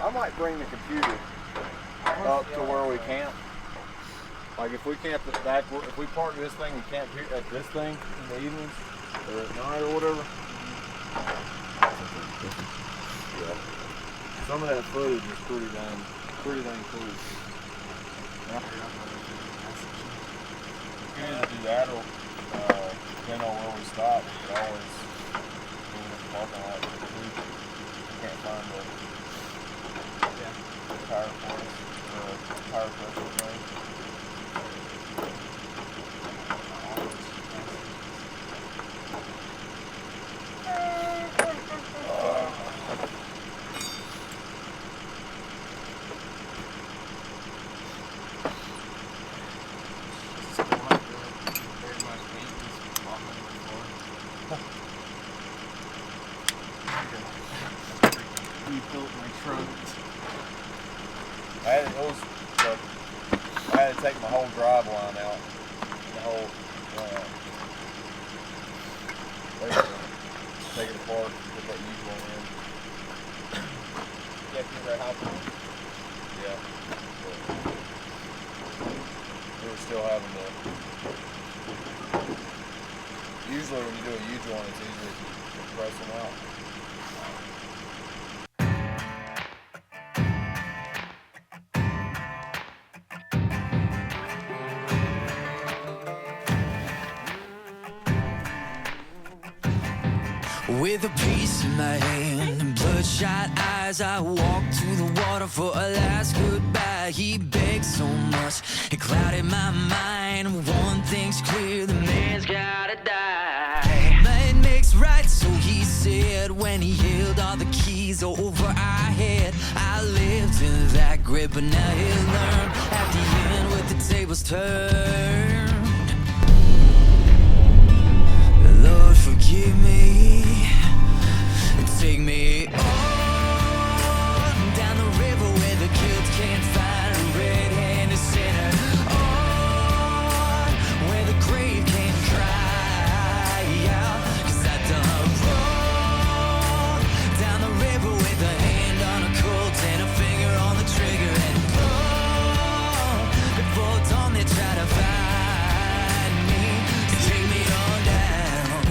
I might bring the computer up to where we camp. Like if we camp at back, if we park this thing and camp here at this thing in the evenings or at night or whatever. Yeah. Some of that footage is pretty dang cool. Yeah. We can either do that or depending on where we stop, we could always do it in the parking lot. We can't find the tire for us, tire pressure thing. I had to take my whole drive line out. The whole take it apart, put that used one in. Yeah, figure out how to. Yeah. We were still having to. Usually when you do a huge one, it's easier to press them out. With a piece in my hand and bloodshot eyes, I walked to the water for a last goodbye. He begged so much, it clouded my mind. One thing's clear, the man's gotta die. Might makes right, so he said, when he held all the keys over our head. I lived in that grip, but now he'll learn at the end with the tables turned. Lord, forgive me. Take me on down the river where the kids can't find a red-handed sinner. On where the grave can't cry out. 'Cause I done wrong down the river with a hand on a Colt and a finger on the trigger. And long before dawn they try to find me. So take me on down.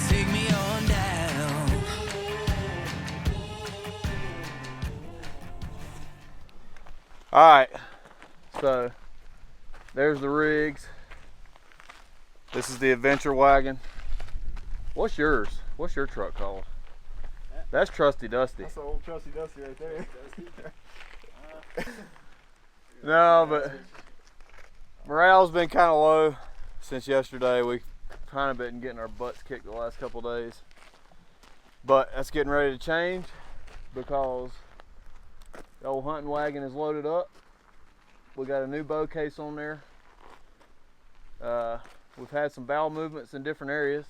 Take me on down. Alright, so there's the rigs. This is the adventure wagon. What's yours? What's your truck called? That's Trusty Dusty. That's the old Trusty Dusty right there. No, but morale's been kind of low since yesterday. We've kind of been getting our butts kicked the last couple days, but that's getting ready to change because the old hunting wagon is loaded up. We got a new bow case on there. We've had some bowel movements in different areas.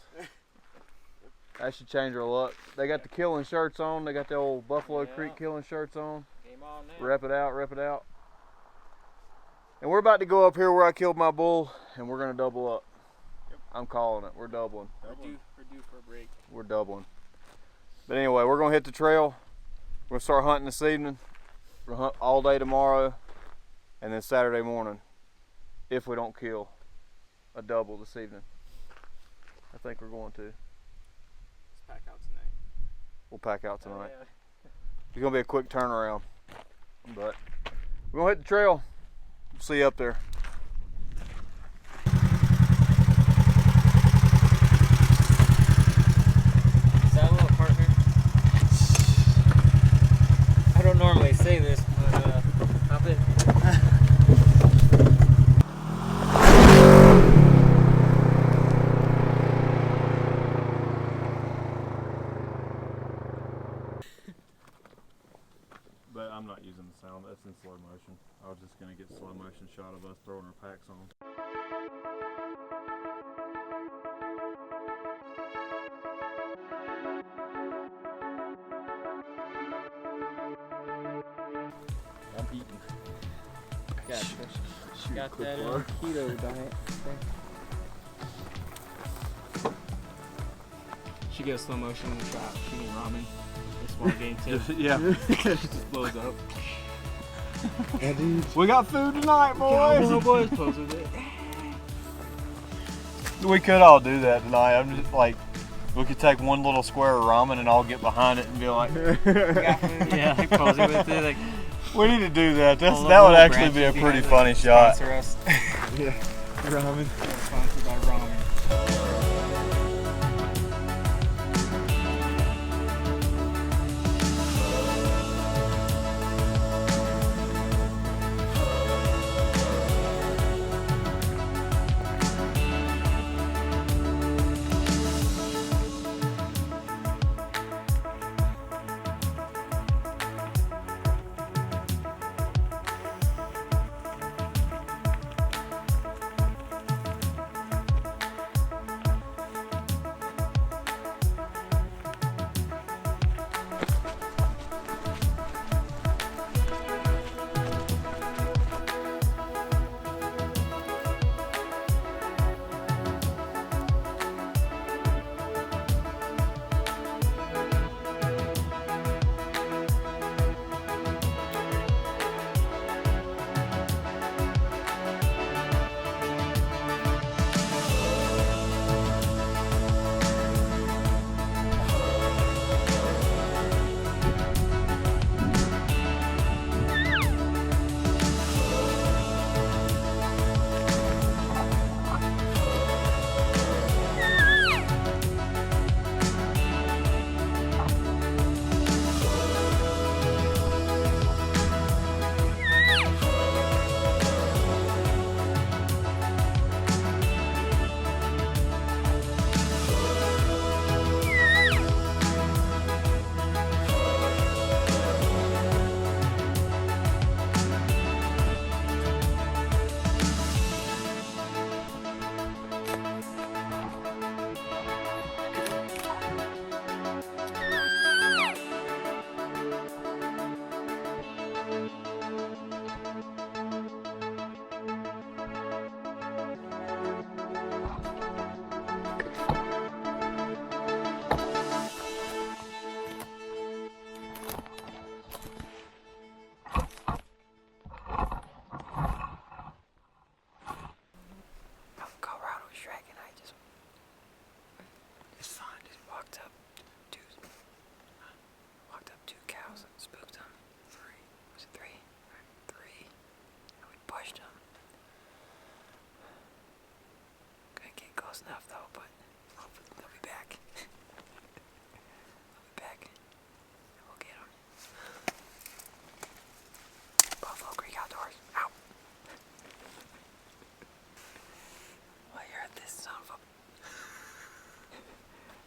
That should change our luck. They got the killing shirts on. They got the old Buffalo Creek killing shirts on. Game on now. Rep it out, rep it out. And we're about to go up here where I killed my bull, and we're gonna double up. I'm calling it. We're doubling. We're due for a break. We're doubling. But anyway, we're going to hit the trail. We're going to start hunting this evening. We're going to hunt all day tomorrow and then Saturday morning if we don't kill a double this evening. I think we're going to. Let's pack out tonight. We'll pack out tonight. Oh, yeah. It's going to be a quick turnaround. But we're going to hit the trail. See you up there. I don't normally say this, but I've been. But I'm not using the sound, that's in slow motion. I was just going to get a slow motion shot of us throwing our packs on. I'm eating. Got that keto diet. should get a slow motion shot eating ramen. A small game tip. Yeah. Just blows up. Yeah, dude. We got food tonight, boys. Boys, close with it. We could all do that tonight. I'm just like, we could take one little square of ramen and all get behind it and be like, Yeah, like posing with it. Like, we need to do that. That all would the actually be a branches pretty behind funny it shot. sponsor us. Yeah. Ramen. We're sponsored by ramen. Enough though, but hopefully they'll be back. They'll be back. And we'll get them. Buffalo Creek Outdoors. Out. Well, you're at this son of a.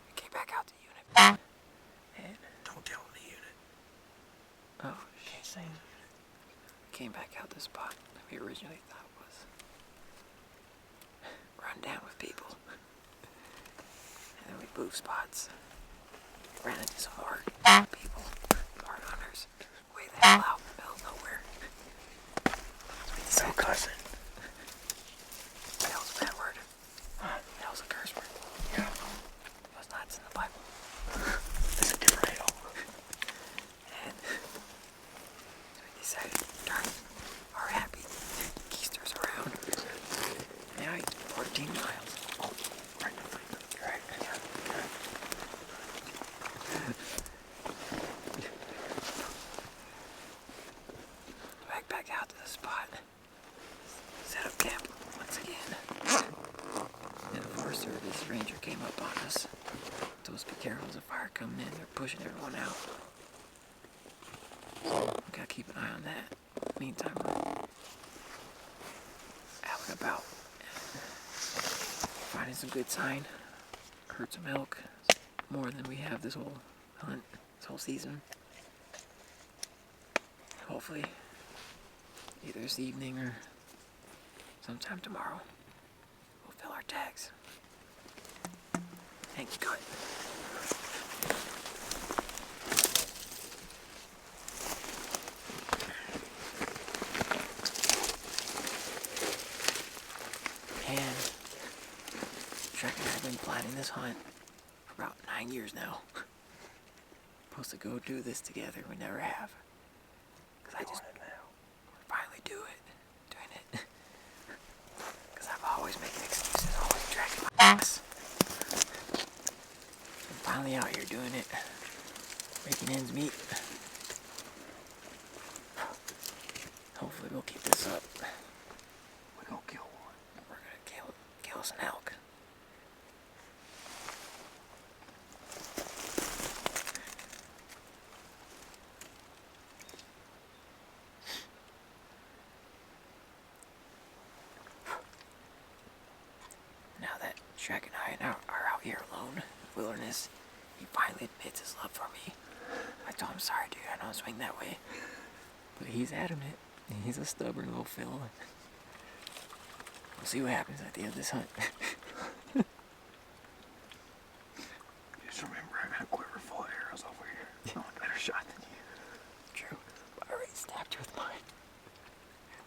We came back out to the unit. And Don't tell them the unit. oh, can't say it. We came back out this spot that we originally thought was run down with people. And then we moved spots. Ran into some more people, more hunters, way the hell out in the middle of nowhere. So we decided cussing. that was a bad word. That was a curse word. Yeah. It was not in the Bible. That's a different hell. And so we decided to turn our happy geesters around. Now it's 14 miles. Right in the finger. Right. Yeah. Back out to the spot. Set up camp once again. And the Forest Service ranger came up on us. Told us be careful, there's a fire coming in. They're pushing everyone out. So we gotta keep an eye on that. Meantime, we're out and about. Finding some good sign. Heard some elk. More than we have this whole hunt, this whole season. Hopefully, either this evening or sometime tomorrow, we'll fill our tags. Thank you, good. And Shrek and I have been planning this hunt for about 9 years now. Supposed to go do this together. We never have. Cause I just finally doing it. Cause I'm always making excuses, always dragging my ass. I'm finally out here doing it, making ends meet. Hopefully we'll keep this up. We're gonna kill one. We're gonna kill us an elk. Now that Shrek and I are out here alone in the wilderness, he finally admits his love for me. I told him, sorry dude, I don't swing that way. But he's adamant. He's a stubborn little fella. We'll see what happens at the end of this hunt. Just remember, I got a quiver full of arrows over here. I'm a better shot than you. True. I already stabbed you with mine.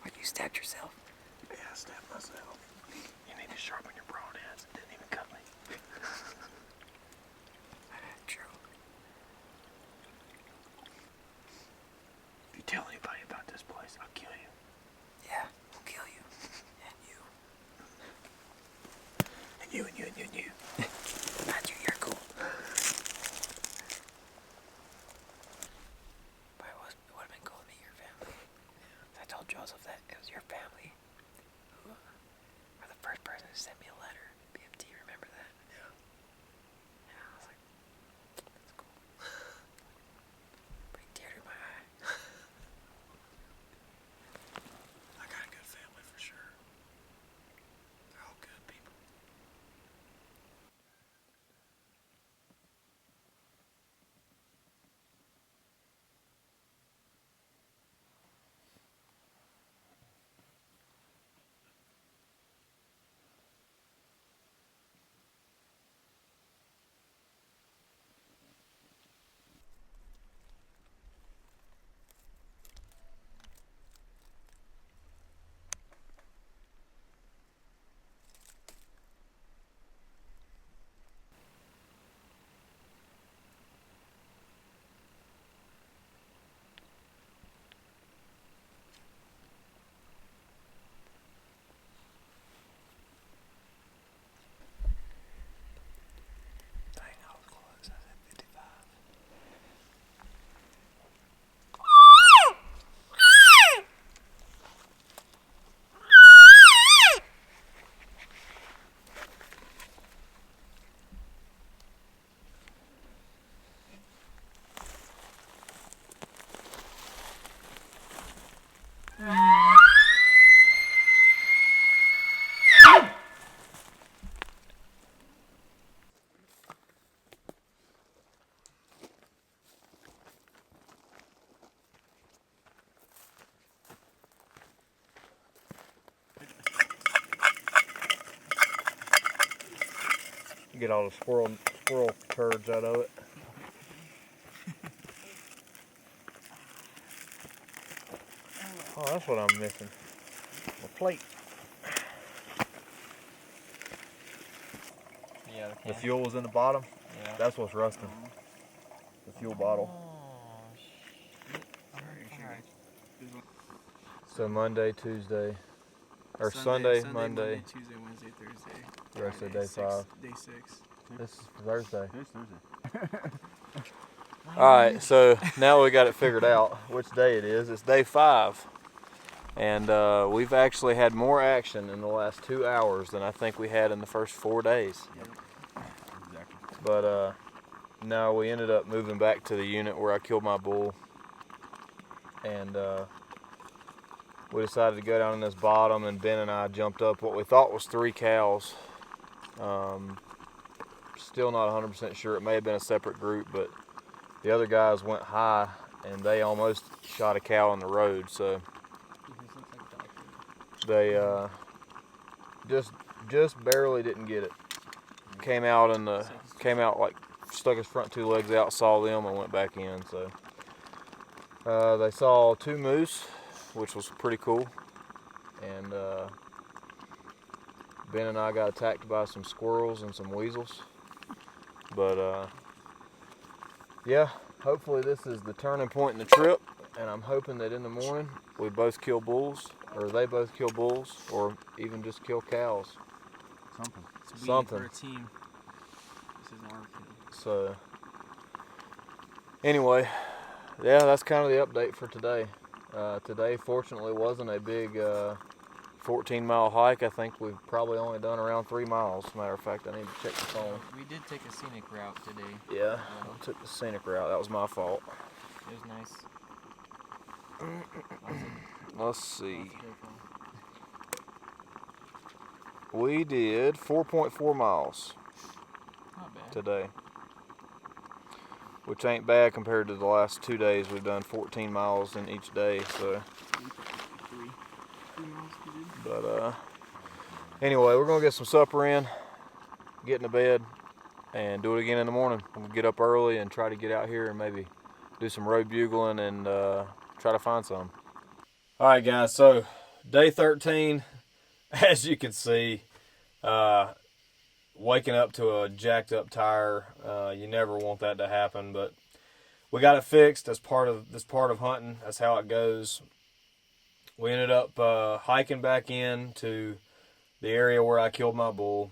Or you stabbed yourself. Yeah, I stabbed myself. You need to sharpen your broadads. It didn't even cut me. True. If you tell anybody about this place, I'll kill you. Yeah, we'll kill you. And you. And you, and you, and you, and you. Not you, you're cool. But it would have been cool to meet your family. I told Joseph that it was your family who were the first person to send me a letter. BMT, remember that? Yeah. Yeah, I was like, that's cool. Bring a tear to my eye. I got a good family for sure. They're all good people. Dang, I was close. I was at 55. Get all the squirrel turds out of it. Oh, that's what I'm missing. A plate. Yeah, The fuel was in the bottom. Yeah. That's what's rusting. The fuel bottle. So Monday, Tuesday, or Sunday, Monday, Tuesday, Wednesday, Thursday. the rest of day 5. Day 6. This is Thursday. This Thursday. Alright, so now we got it figured out which day it is. It's day 5. And we've actually had more action in the last 2 hours than I think we had in the first 4 days. Exactly. But no, we ended up moving back to the unit where I killed my bull. And we decided to go down in this bottom, and Ben and I jumped up what we thought was 3 cows. Still not 100% sure. It may have been a separate group, but the other guys went high and they almost shot a cow in the road. So they just barely didn't get it. Came out like stuck his front 2 legs out, saw them, and went back in. So they saw 2 moose, which was pretty cool, and Ben and I got attacked by some squirrels and some weasels, but yeah, hopefully this is the turning point in the trip, and I'm hoping that in the morning we both kill bulls, or they both kill bulls, or even just kill cows. Something. Something. For a team. This is our kill. So, anyway, yeah, that's kind of the update for today. Today, fortunately, wasn't a big 14-mile hike. I think we've probably only done around 3 miles. Matter of fact, I need to check the phone. We did take a scenic route today. Yeah, I took the scenic route. That was my fault. It was nice. Let's see. Lots of good fun. We did 4.4 miles Not bad. today, which ain't bad compared to the last 2 days. We've done 14 miles in each day. So, 3 miles we did. but anyway, we're gonna get some supper in, get into bed, and do it again in the morning. We'll get up early and try to get out here and maybe do some road bugling and try to find some. All right, guys. So day 13, as you can see, waking up to a jacked up tire. You never want that to happen, but we got it fixed as part of hunting. That's how it goes. We ended up hiking back in to the area where I killed my bull.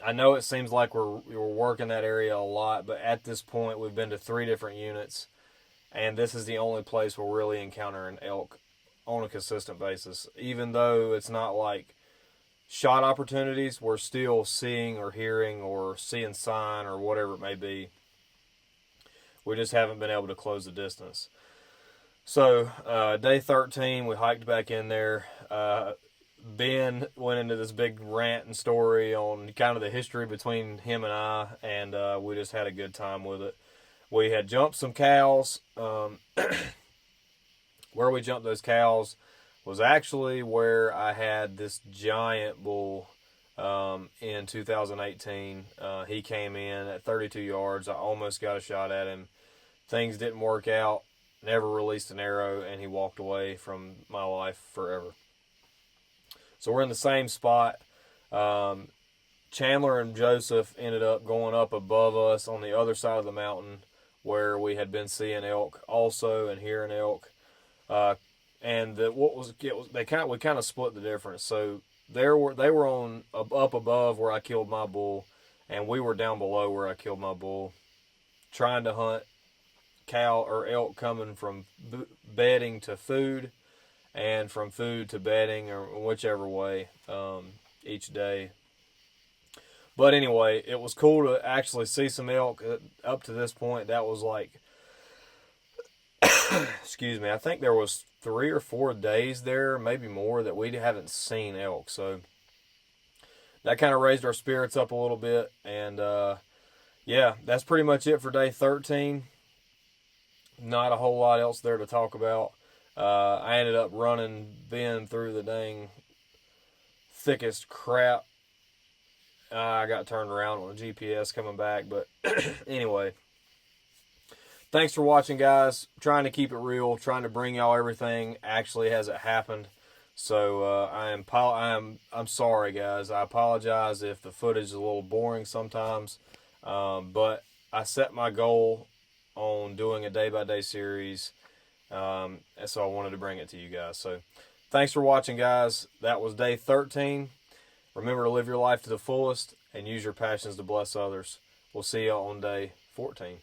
I know it seems like we're working that area a lot, but at this point we've been to 3 different units, and this is the only place we're really encountering elk on a consistent basis. Even though it's not like shot opportunities, we're still seeing or hearing or seeing sign or whatever it may be. We just haven't been able to close the distance. So day 13, we hiked back in there. Ben went into this big rant and story on kind of the history between him and I, and we just had a good time with it. We had jumped some cows. Where we jumped those cows was actually where I had this giant bull in 2018. He came in at 32 yards. I almost got a shot at him. Things didn't work out. Never released an arrow, and he walked away from my life forever. So we're in the same spot. Chandler and Joseph ended up going up above us on the other side of the mountain where we had been seeing elk also and hearing elk. And we kind of split the difference. So they were on up above where I killed my bull, and we were down below where I killed my bull, trying to hunt cow or elk coming from bedding to food, and from food to bedding, or whichever way, each day. But anyway, it was cool to actually see some elk. Up to this point, that was like, excuse me, I think there was 3 or 4 days there, maybe more, that we haven't seen elk. So that kind of raised our spirits up a little bit. And yeah, that's pretty much it for day 13. Not a whole lot else there to talk about. I ended up running Ben through the dang thickest crap. I got turned around on the GPS coming back, but anyway. Thanks for watching, guys. Trying to keep it real, trying to bring y'all everything actually as it happened. So I'm sorry, guys. I apologize if the footage is a little boring sometimes, but I set my goal on doing a day-by-day series, and so I wanted to bring it to you guys. So thanks for watching, guys. That was day 13. Remember to live your life to the fullest and use your passions to bless others. We'll see you on day 14.